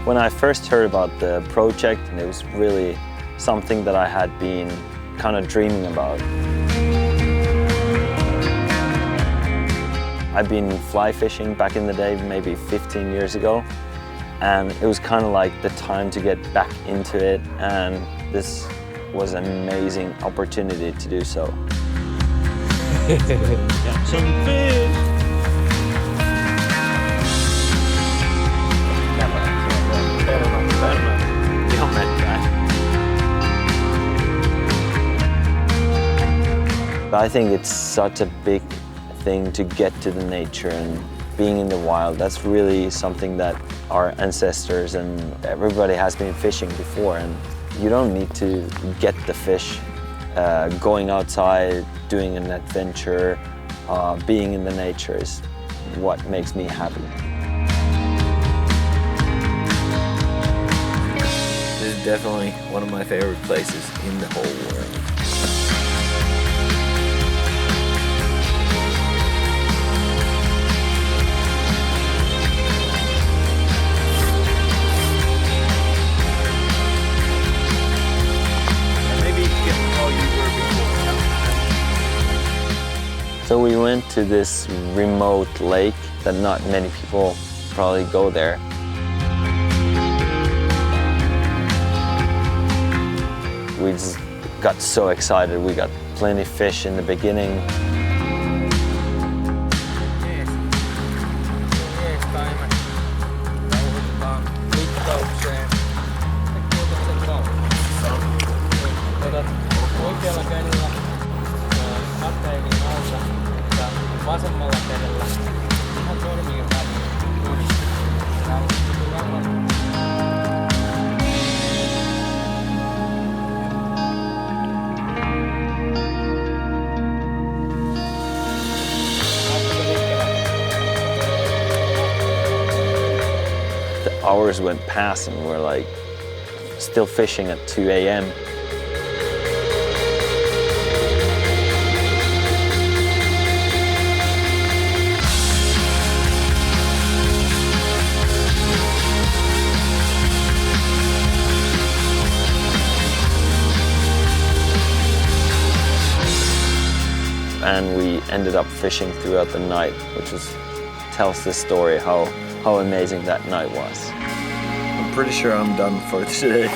When I first heard about the project, it was really something that I had been kind of dreaming about. I've been fly fishing back in the day, maybe 15 years ago, and it was kind of like the time to get back into it, and this was an amazing opportunity to do so. Got some fish! I think it's such a big thing to get to the nature and being in the wild. That's really something that our ancestors and everybody has been fishing before, and you don't need to get the fish. Going outside, doing an adventure, being in the nature is what makes me happy. This is definitely one of my favorite places in the whole world. So we went to this remote lake that not many people probably go there. We just got so excited. We got plenty of fish in the beginning. Vasemmalla kädellä ihan sormien väliin. The hours went past and we're like still fishing at 2 a.m. And we ended up fishing throughout the night, which tells the story how amazing that night was. I'm pretty sure I'm done for today.